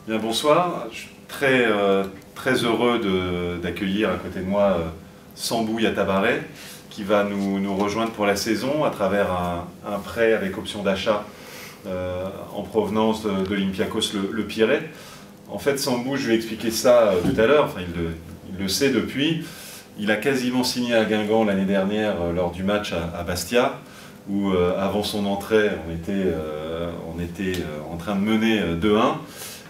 Bien, bonsoir. Je suis très heureux d'accueillir à côté de moi Sambou Yatabaré, qui va nous rejoindre pour la saison à travers un prêt avec option d'achat en provenance d'Olympiakos le Pirée. En fait, Sambou, je lui ai expliqué ça tout à l'heure, enfin, il le sait depuis. Il a quasiment signé à Guingamp l'année dernière lors du match à Bastia, où avant son entrée, on était en train de mener 2-1.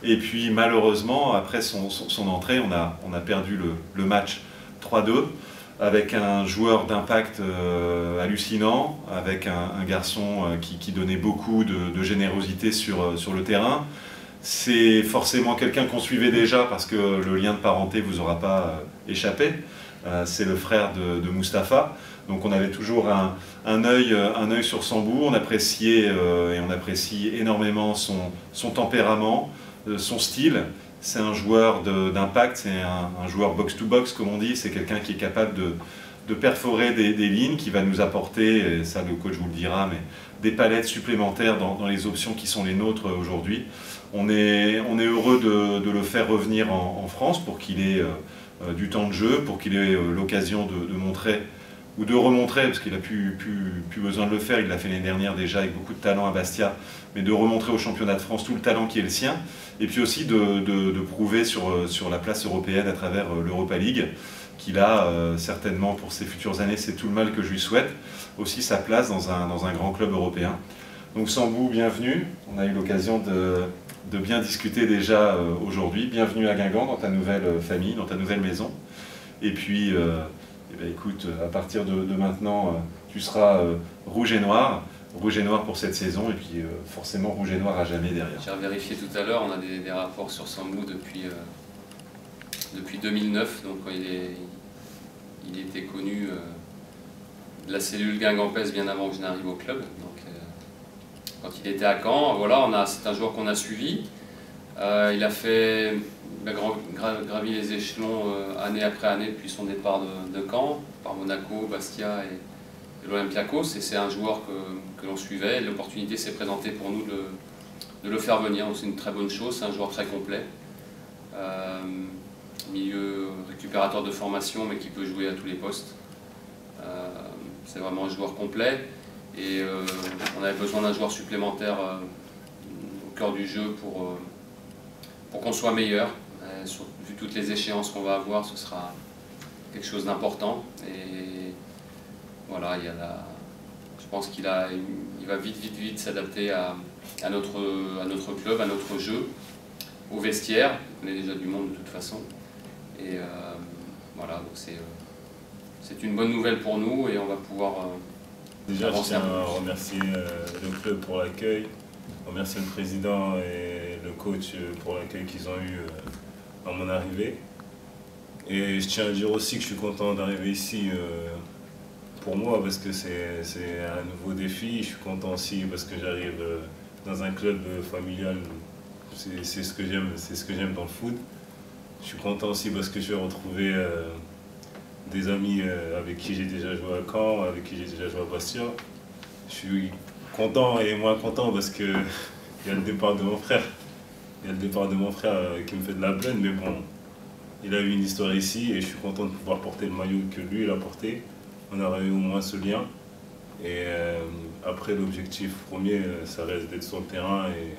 Et puis malheureusement, après son entrée, on a perdu le match 3-2 avec un joueur d'impact hallucinant, avec un garçon qui donnait beaucoup de générosité sur le terrain. C'est forcément quelqu'un qu'on suivait déjà parce que le lien de parenté ne vous aura pas échappé. C'est le frère de Mustapha. Donc on avait toujours un œil sur Sambou. On appréciait et on apprécie énormément son tempérament, son style. C'est un joueur d'impact, c'est un joueur box-to-box comme on dit. C'est quelqu'un qui est capable de perforer des lignes, qui va nous apporter, et ça le coach vous le dira, mais des palettes supplémentaires dans les options qui sont les nôtres aujourd'hui. On est heureux de le faire revenir en France pour qu'il ait du temps de jeu, pour qu'il ait l'occasion de montrer ou de remontrer, parce qu'il n'a plus besoin de le faire, il l'a fait l'année dernière déjà avec beaucoup de talent à Bastia, mais de remontrer au championnat de France tout le talent qui est le sien, et puis aussi de prouver sur la place européenne à travers l'Europa League, qu'il a certainement pour ses futures années, c'est tout le mal que je lui souhaite, aussi sa place dans un grand club européen. Donc Sambou, bienvenue, on a eu l'occasion de bien discuter déjà aujourd'hui, bienvenue à Guingamp dans ta nouvelle famille, dans ta nouvelle maison, et puis eh bien, écoute, à partir de maintenant, tu seras rouge et noir pour cette saison, et puis forcément rouge et noir à jamais derrière. J'ai vérifié tout à l'heure, on a des rapports sur Sambou depuis 2009, donc il était connu de la cellule guingampèse bien avant que je n'arrive au club. Donc, quand il était à Caen, voilà, c'est un joueur qu'on a suivi. Il a gravi les échelons année après année depuis son départ de Caen, par Monaco, Bastia et l'Olympiakos, et c'est un joueur que l'on suivait. L'opportunité s'est présentée pour nous de le faire venir, donc c'est une très bonne chose, c'est un joueur très complet. Milieu récupérateur de formation, mais qui peut jouer à tous les postes. C'est vraiment un joueur complet, et on avait besoin d'un joueur supplémentaire au cœur du jeu pour qu'on soit meilleur. Vu toutes les échéances qu'on va avoir, ce sera quelque chose d'important. Et voilà, je pense qu'il va vite s'adapter à notre club, à notre jeu, au vestiaire. On est déjà du monde de toute façon. Et voilà, donc c'est une bonne nouvelle pour nous, et on va pouvoir déjà avancer un peu. Je tiens à remercier le club pour l'accueil, remercier le président et le coach pour l'accueil qu'ils ont eu à mon arrivée. Et je tiens à dire aussi que je suis content d'arriver ici pour moi, parce que c'est un nouveau défi. Je suis content aussi parce que j'arrive dans un club familial. C'est ce que j'aime dans le foot. Je suis content aussi parce que je vais retrouver des amis avec qui j'ai déjà joué à Caen, avec qui j'ai déjà joué à Bastia. Je suis content et moins content parce que il y a le départ de mon frère. Il y a le départ de mon frère qui me fait de la peine, mais bon, il a eu une histoire ici et je suis content de pouvoir porter le maillot que lui il a porté. On aura eu au moins ce lien. Et après, l'objectif premier, ça reste d'être sur le terrain, et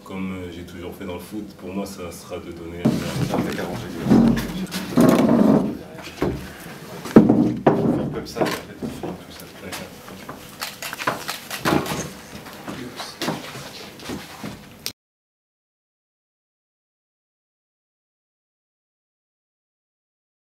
comme j'ai toujours fait dans le foot, pour moi ça sera de donner Comme ça.